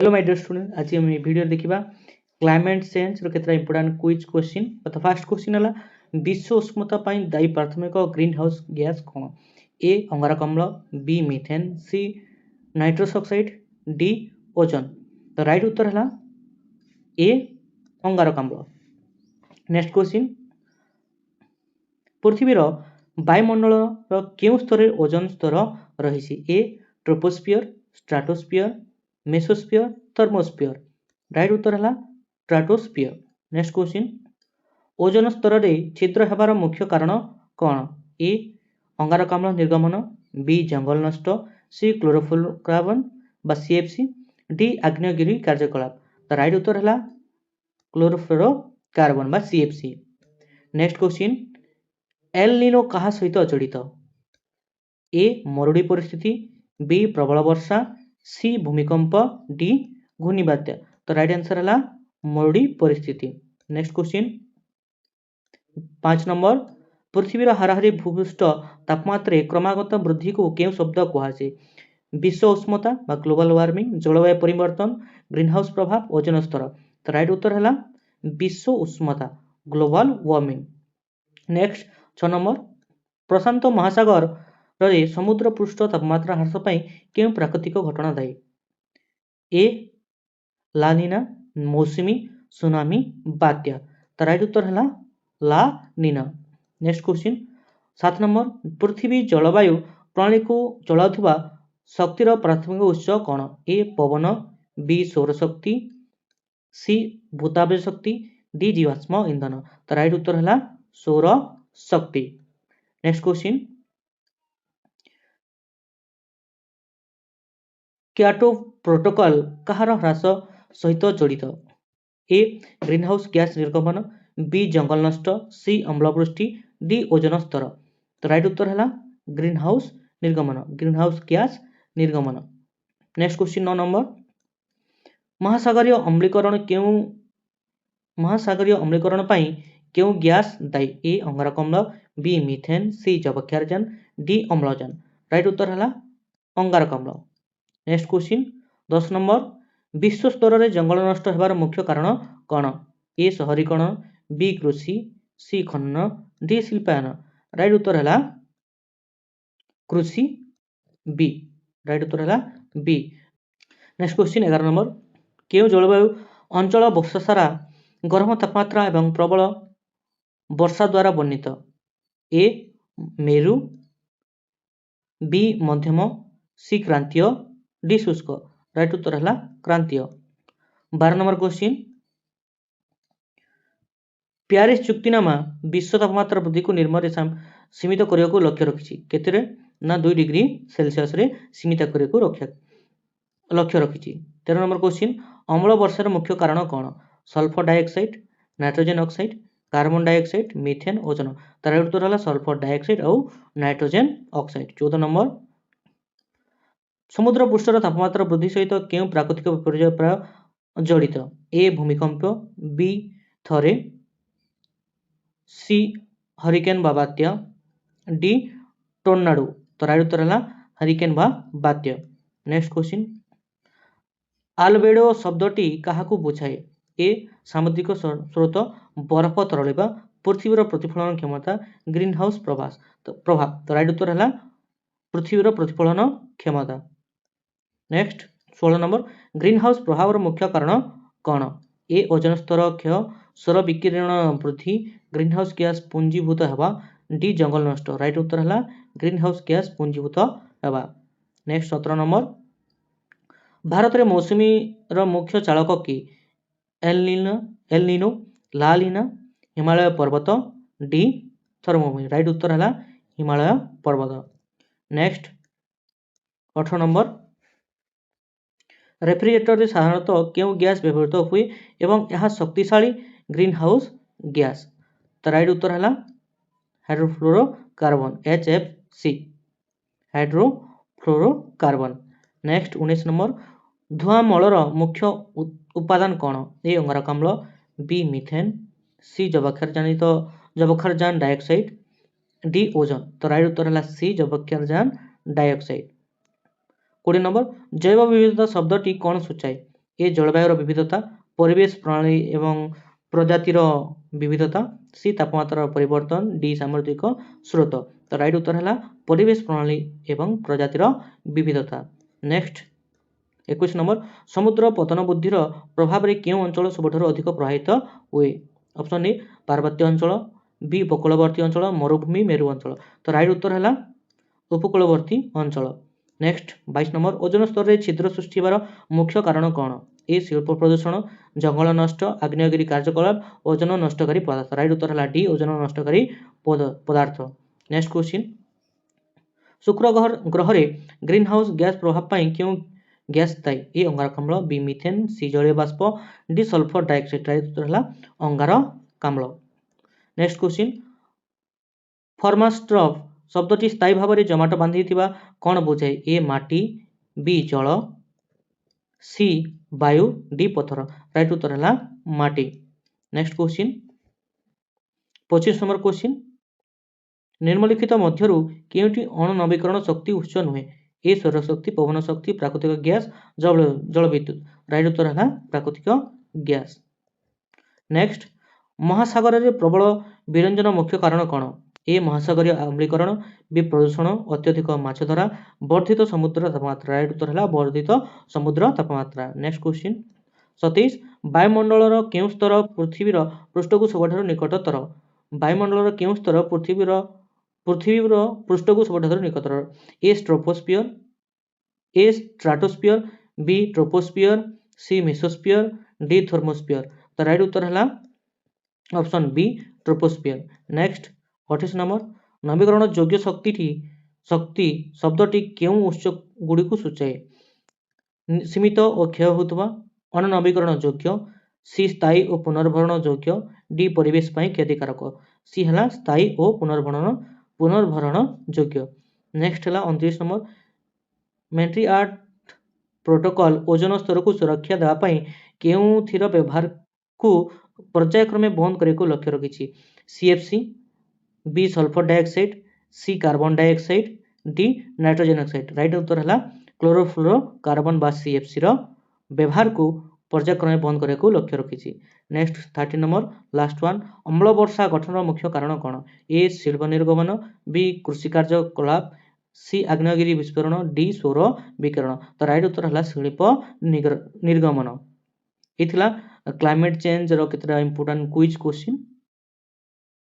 Hello my dear student, आज हम video देखा क्लाइमेट चेंज केतटा इंपोर्टेंट क्विज क्वेश्चन। तो फर्स्ट क्वेश्चन है विश्व उष्णता दायी प्राथमिक ग्रीन हाउस गैस कौन? ए अंगारकाम्ल, B methane, C nitrous oxide, D ozone. तो राइट उत्तर है ए अंगारकाम्ल। नेक्स्ट क्वेश्चन, पृथ्वीर वायुमंडल क्यों स्तर ओजोन स्तर रही? A troposphere, stratosphere, mesosphere, thermosphere. Right उत्तर है स्ट्राटोस्फियर। नेक्स्ट क्वेश्चन, ओजोन स्तर में छिद्र होबार मुख्य कारण कौन? ए अंगारकाम्ल निर्गमन, बी जंगल नष्ट, सी क्लोरोफ्लोरोकार्बन बा सीएफसी, डी आग्नेयगिरी कार्यकलाप। तो राइट उत्तर है क्लोरोफ्लोरोकार्बन बा CFC. Next question, El Nino कहा सहित जड़ित? ए मरुड़ी परिस्थिति, बी प्रबल वर्षा, सी भूमिकंप, डी घूर्णिबात्या। तो राइट आंसर है मरुड़ी परिस्थिति। नेक्स्ट क्वेश्चन 5 नंबर, पृथ्वीर हाराहारी भूपृष्ठ तापमात्रा क्रमागत वृद्धि को क्यों शब्द कहुए? विश्व उष्णता बा ग्लोबल वार्मिंग, जलवायु परिवर्तन, ग्रीन हाउस प्रभाव, ओजोन स्तर। तो राइट उत्तर है विश्व उष्णता ग्लोबल वार्मिंग। नेक्स्ट 6 नंबर, प्रशांत महासागर रे समुद्र पृष्ठ तापमात्रा ह्रास पाई क्यों प्राकृतिक घटना दायी? ए लानिना, मौसुमी, सुनामी, बात्या। तो राइट उत्तर है लानिना। नेक्स्ट क्वेश्चन 7 नंबर, पृथ्वी जलवायु प्रणाली को चलाउथुबा शक्तिर प्राथमिक उत्स कौन? ए पवन, बी सौरशक्ति, सी भूताप शक्ति, डी जीवाश्म इंधन। तो राइट उत्तर है सौर शक्ति। नेक्स्ट क्वेश्चन, क्योटो प्रोटोकॉल कହାର ह्रास सहित जड़ित? ए ग्रीन हाउस गैस निर्गमन, बी जंगल नष्ट, सी अम्लवृष्टि, डी ओजोन स्तर। तो राइट उत्तर है ग्रीन हाउस निर्गमन, ग्रीन हाउस गैस निर्गमन। नेक्स्ट क्वेश्चन 9 नंबर, महासागरीय अम्लीकरण क्यों गैस दायी? ए अंगारकाम्ल, B methane, C जबक्षारजान, D अम्लजान। Right उत्तर है अंगारकाम्ल। नेक्स्ट क्वेश्चन 10 नंबर, विश्व स्तर में जंगल नष्ट होबार मुख्य कारण कौन? ए शहरीकरण, बी कृषि, सी खनन, डी शिल्पायन। राइट उत्तर है कृषि, बी। राइट उत्तर है बी। नेक्स्ट क्वेश्चन 11 नंबर, क्यों जलवायु अंचल वर्ष सारा गरम तापमात्रा एवं प्रबल वर्षा द्वारा वर्णित? ए मेरु, बी मध्यम, सी क्रांतीय, डी शुष्क। राइट उत्तर है क्रांतीय। 12 नंबर क्वेश्चन, प्यारिस चुक्तिनामा विश्व तापमात्रा वृद्धि को निर्मल सीमित करने को लक्ष्य रखी केते ना 2 डिग्री सेल्सियस रे सीमित करने को लक्ष्य रखी। 13 नंबर क्वेश्चन, अम्ल वर्षार मुख्य कारण कौन? Sulphur dioxide, nitrogen oxide, carbon dioxide, methane, ozone. तार उत्तर है सल्फर डाइऑक्साइड और नाइट्रोजन ऑक्साइड। 14 नंबर, समुद्र पृष्ठर तापमात्रा वृद्धि सहित क्यों प्राकृतिक विपर्यय प्राय जड़ित? ए भूमिकंप, बी थरे, सी हरिकेन बा बात्या, डी टोर्नाडो। तो राइट उत्तर है हरिकेन बा बात्या। नेक्स्ट क्वेश्चन, आल्बेडो शब्दटी काहाकू बुझाए? ए सामुद्रिक स्रोत, बरफ तरल, पृथ्वीर प्रतिफलन क्षमता, ग्रीन हाउस प्रभाव। तो राइट उत्तर है पृथ्वीर प्रतिफलन क्षमता। नेक्स्ट 16 नंबर, ग्रीन हाउस प्रभाव मुख्य कारण कौन? ए ओजोन स्तर क्षय, सौर विकिरण वृद्धि, ग्रीन हाउस गैस पुंजीभूत होगा, डी जंगल नष्ट। राइट उत्तर है ग्रीन हाउस गैस पुंजीभूत होगा। नेक्स्ट 17 नंबर, भारत में मौसुमी मुख्य चालक कि? एल नीनो, ला नीना, हिमालय पर्वत, डी थर्मोमीटर। राइट उत्तर है हिमालय पर्वत। नेक्स्ट 18 नंबर, रेफ्रिजरेटर साधारणतः क्यों गैस व्यवहृत हुए एवं यह शक्तिशाली ग्रीन हाउस गैस? तो राइट उत्तर है hydrofluorocarbon, HFC, hydrofluorocarbon. Next 19 number, धुआंमलर मुख्य उपादान कौन? ए अंगारकाम्ल, बी मीथेन, सी जबक्षारजान डाइऑक्साइड, डी ओजोन। तो राइट उत्तर है सी जबक्षारजान डाइऑक्साइड। 20 नंबर, जैव विविधता शब्दटी कौन सूचाए? ए जलवायुर विविधता, परिवेश प्रणाली एवं प्रजातिर विविधता, सी तापमात्रार परिवर्तन, डी सामुद्रिक स्रोत। तो राइट उत्तर है परिवेश प्रणाली एवं प्रजातिर विविधता। नेक्स्ट 21 नंबर समुद्र पतन बुद्धिर प्रभाव रे केउं अंचल सबठारु अधिक प्रभावित हुए? ऑप्शन ए पार्वत्य अंचल, बी उपकूलवर्ती अंचल, मरुभूमि, मेरु अंचल। तो राइट उत्तर है उपकूलवर्ती अंचल। नेक्स्ट 22 नंबर ओजोन स्तर रे छिद्र सृष्टि होबार मुख्य कारण कौन? ए शिल्प प्रदूषण, जंगल नष्ट, आग्नेयगिरी कार्यकलाप, ओजोन नष्टकारी पदार्थ। राइट उत्तर है डी ओजोन नष्टकारी पदार्थ। नेक्स्ट क्वेश्चन शुक्र ग्रह रे ग्रीन हाउस गैस प्रभाव पाई क्यों गैस दायी? ए अंगारकाम्ल, बी मिथेन, सी जलीय बाष्प, डी सल्फर डाइऑक्साइड। राइट उत्तर है अंगारकाम्ल। नेक्स्ट क्वेश्चन फर्मास्ट्रफ शब्दटी स्थायी भाव में जमाट बांधी कौन बुझाए? ए माटी, बी जल, सी वायु, डी पत्थर। राइट उत्तर है माटी। नेक्स्ट क्वेश्चन 25 नंबर क्वेश्चन निम्नलिखित मध्यरु केउटी अणुनवीकरण शक्ति उत्स नुहे? ए सौर शक्ति, पवन शक्ति, प्राकृतिक गैस, जल विद्युत। राइट उत्तर है प्राकृतिक गैस। नेक्स्ट महासागर रे प्रबल विरंजन मुख्य कारण कौन? ए महासागरीय आम्लीकरण, बी प्रदूषण, अत्यधिक माछ धरा, वर्धित समुद्र तापमात्रा। राइट उत्तर है वर्धित समुद्र तापमात्रा। नेक्स्ट क्वेश्चन 27 वायुमंडलर केउं स्तर पृथ्वीर पृष्ठ को सबठारु निकटतर? वायुमंडलर केउं स्तर पृथ्वीर पृष्ठ को सबठारु निकटतर? A troposphere, A stratosphere, B troposphere, C mesosphere, D thermosphere. तो राइट उत्तर है option B troposphere. Next 28 number नवीकरण योग्य शक्ति शब्दटी केउं उत्स गुड़ी को सूचाए? सीमित और क्षय होता, अननवीकरण योग्य, सी स्थायी और पुनर्भरण योग्य, डी परिवेश पाई क्षतिकारक। सी है स्थायी और पुनर्भरण योग्य। नेक्स्ट है 29 नंबर मॉन्ट्रियल प्रोटोकॉल ओजोन स्तर को सुरक्षा देवाई केउंथिर व्यवहार को पर्यायक्रमे बंद करने को लक्ष्य रखी? CFC, B sulphur dioxide, C carbon dioxide, D nitrogen oxide. Right उत्तर है क्लोरोफ्लोरोकार्बन बा सीएफसी व्यवहार को पर्यायक्रमे बंद करने को लक्ष्य रखी। नेक्स्ट 30 नंबर लास्ट वन अम्ल वर्षा गठन मुख्य कारण कौन? ए शिल्प निर्गमन, बी कृषि कार्यकलाप, सी आग्नेयगिरी विस्फोरण, डी सौर विकिरण। तो राइट उत्तर है शिल्प निर्गमन। ये क्लाइमेट चेंज रो केतरा इंपोर्टेंट क्विज क्वेश्चन।